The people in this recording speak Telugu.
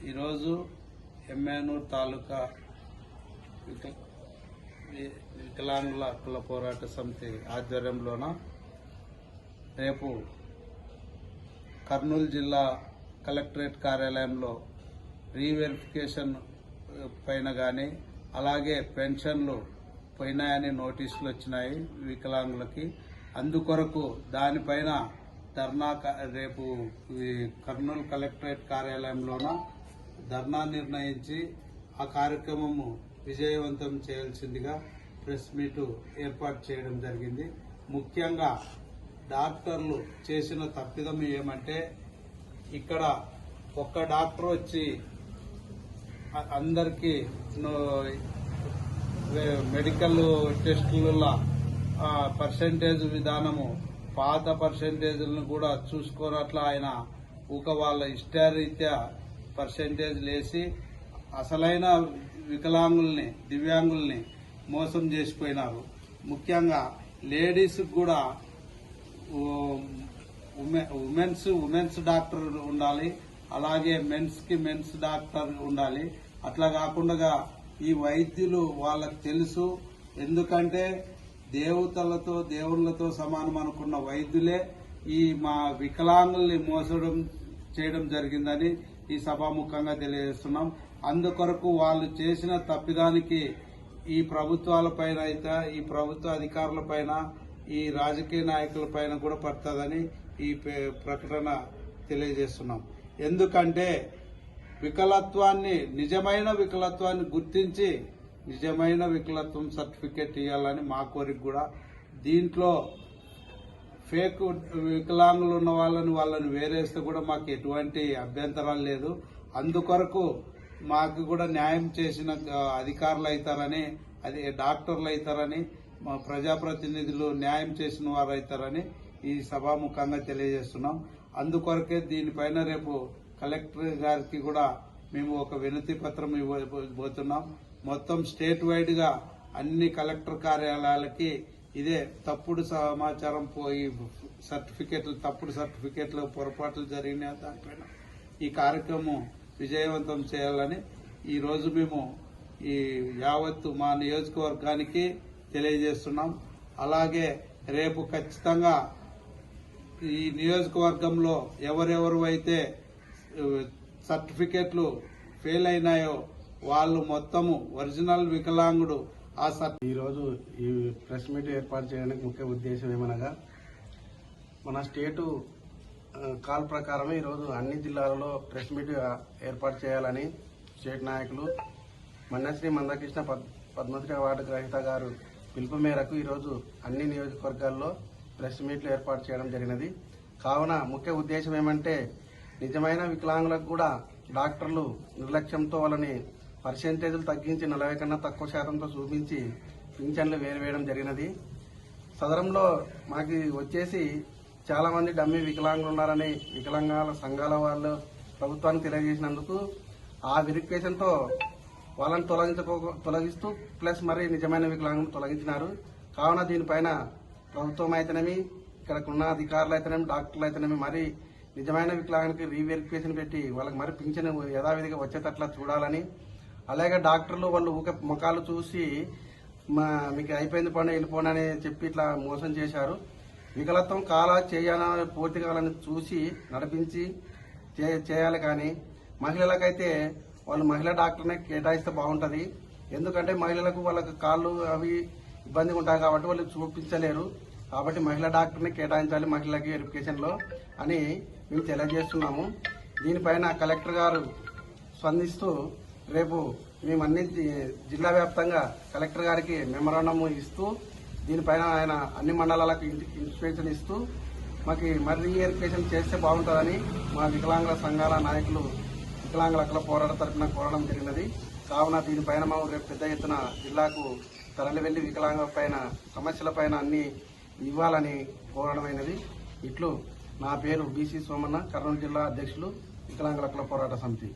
ఈరోజు ఎమ్మెనూరు తాలూకా వికలాంగుల హక్కుల పోరాట సమితి ఆధ్వర్యంలోన రేపు కర్నూలు జిల్లా కలెక్టరేట్ కార్యాలయంలో రీవెరిఫికేషన్ పైన కానీ అలాగే పెన్షన్లు పోయినాయని నోటీసులు వచ్చినాయి వికలాంగులకి. అందుకొరకు దానిపైన ధర్నా రేపు కర్నూలు కలెక్టరేట్ కార్యాలయంలోన ధర్నా నిర్ణయించి ఆ కార్యక్రమము విజయవంతం చేయాల్సిందిగా ప్రెస్ మీట్ ఏర్పాటు చేయడం జరిగింది. ముఖ్యంగా డాక్టర్లు చేసిన తప్పిదం ఏమంటే, ఇక్కడ ఒక్క డాక్టర్ వచ్చి అందరికీ మెడికల్ టెస్టుల పర్సెంటేజ్ విధానము పాత పర్సెంటేజ్లను కూడా చూసుకోనట్లా ఆయన వాళ్ళ ఇష్టారీత్యా పర్సెంటేజ్ లేసి అసలైన వికలాంగుల్ని దివ్యాంగుల్ని మోసం చేసిపోయినారు. ముఖ్యంగా లేడీస్ కూడా ఉమెన్స్ డాక్టర్ ఉండాలి, అలాగే మెన్స్ కి మెన్స్ డాక్టర్ ఉండాలి. అట్లా కాకుండా ఈ వైద్యులు వాళ్ళకు తెలుసు. ఎందుకంటే దేవతలతో దేవుళ్లతో సమానం అనుకున్న వైద్యులే ఈ మా వికలాంగుల్ని మోసడం చేయడం జరిగిందని ఈ సభాముఖంగా తెలియజేస్తున్నాం. అందుకొరకు వాళ్ళు చేసిన తప్పిదానికి ఈ ప్రభుత్వాలపైన అయితే ఈ ప్రభుత్వ అధికారులపైన ఈ రాజకీయ నాయకులపైన కూడా పడుతుందని ఈ ప్రకటన తెలియజేస్తున్నాం. ఎందుకంటే నిజమైన వికలత్వాన్ని గుర్తించి నిజమైన వికలత్వం సర్టిఫికేట్ ఇవ్వాలని మా కోరిక కూడా. దీంట్లో ఫేక్ వికలాంగులు ఉన్న వాళ్ళని వేరేస్తే కూడా మాకు ఎటువంటి అభ్యంతరాలు లేదు. అందుకొరకు మాకు కూడా న్యాయం చేసిన అధికారులు అవుతారని, అది డాక్టర్లు అవుతారని, మా ప్రజాప్రతినిధులు న్యాయం చేసిన వారు అవుతారని ఈ సభాముఖంగా తెలియజేస్తున్నాం. అందుకొరకే దీనిపైన రేపు కలెక్టర్ గారికి కూడా మేము ఒక వినతి పత్రం ఇవ్వబోతున్నాం. మొత్తం స్టేట్ వైడ్ గా అన్ని కలెక్టర్ కార్యాలయాలకి ఇదే తప్పుడు సమాచారం పోయి తప్పుడు సర్టిఫికెట్లు పొరపాట్లు జరిగిన దానిపైన ఈ కార్యక్రమం విజయవంతం చేయాలని ఈ రోజు మేము ఈ యావత్తు మా నియోజకవర్గానికి తెలియజేస్తున్నాం. అలాగే రేపు ఖచ్చితంగా ఈ నియోజకవర్గంలో ఎవరెవరు అయితే సర్టిఫికెట్లు ఫెయిల్ అయినాయో వాళ్ళు మొత్తము ఒరిజినల్ వికలాంగుడు ఈరోజు ఈ ప్రెస్ మీట్ ఏర్పాటు చేయడానికి ముఖ్య ఉద్దేశం ఏమనగా, మన స్టేటు కాల్ ప్రకారమే ఈరోజు అన్ని జిల్లాలలో ప్రెస్ మీట్ ఏర్పాటు చేయాలని స్టేట్ నాయకులు మన్నశ్రీ మందకృష్ణ పద్మశ్రీ అవార్డు గ్రహీత గారు పిలుపు మేరకు ఈరోజు అన్ని నియోజకవర్గాల్లో ప్రెస్ మీట్లు ఏర్పాటు చేయడం జరిగినది. కావున ముఖ్య ఉద్దేశం ఏమంటే, నిజమైన వికలాంగులకు కూడా డాక్టర్లు నిర్లక్ష్యంతో వాళ్ళని పర్సెంటేజ్లు తగ్గించి 40 కన్నా తక్కువ శాతంతో చూపించి పింఛన్లు వేయడం జరిగినది. సదరంలో మాకు వచ్చేసి చాలా మంది డమ్మీ వికలాంగులు ఉన్నారని వికలాంగాల సంఘాల వాళ్ళు ప్రభుత్వానికి తెలియజేసినందుకు ఆ వెరిఫికేషన్తో వాళ్ళని తొలగిస్తూ ప్లస్ మరి నిజమైన వికలాంగులను తొలగించినారు. కావున దీనిపైన ప్రభుత్వం అయితేనేమి, ఇక్కడకున్న అధికారులు అయితేనేమి, డాక్టర్లు అయితేనేమి మరి నిజమైన వికలాంగునికి రీవెరిఫికేషన్ పెట్టి వాళ్ళకి మరి పింఛన్ యథావిధిగా వచ్చేటట్లా చూడాలని, అలాగే డాక్టర్లు వాళ్ళు ముఖాలు చూసి మీకు అయిపోయింది పని వెళ్ళిపోండి అని చెప్పి ఇట్లా మోసం చేశారు. వికలత్వం చేయాలని పూర్తి కావాలని చూసి నడిపించి చేయాలి. కానీ మహిళలకైతే వాళ్ళు మహిళా డాక్టర్నే కేటాయిస్తే బాగుంటుంది. ఎందుకంటే మహిళలకు వాళ్ళకి కాళ్ళు అవి ఇబ్బందిగా ఉంటాయి కాబట్టి వాళ్ళు చూపించలేరు. కాబట్టి మహిళా డాక్టర్ని కేటాయించాలి మహిళలకి వెరిఫికేషన్లో అని మేము తెలియజేస్తున్నాము. దీనిపైన కలెక్టర్ గారు స్పందిస్తూ రేపు మేము అన్ని జిల్లా వ్యాప్తంగా కలెక్టర్ గారికి మెమరాండం ఇస్తూ దీనిపైన ఆయన అన్ని మండలాలకు ఇన్స్ట్రక్షన్ ఇస్తూ మాకు మరీ వెరిఫికేషన్ చేస్తే బాగుంటుందని మా వికలాంగుల సంఘాల నాయకులు వికలాంగుల హక్కుల పోరాట తరఫున కోరడం జరిగినది. కావున దీనిపైన మేము రేపు పెద్ద ఎత్తున జిల్లాకు తరలి వెళ్లి వికలాంగుల పైన సమస్యలపైన అన్ని ఇవ్వాలని కోరడమైనది. ఇట్లు నా పేరు బీసీ సోమన్న, కర్నూలు జిల్లా అధ్యక్షులు వికలాంగుల హక్కుల పోరాట సమితి.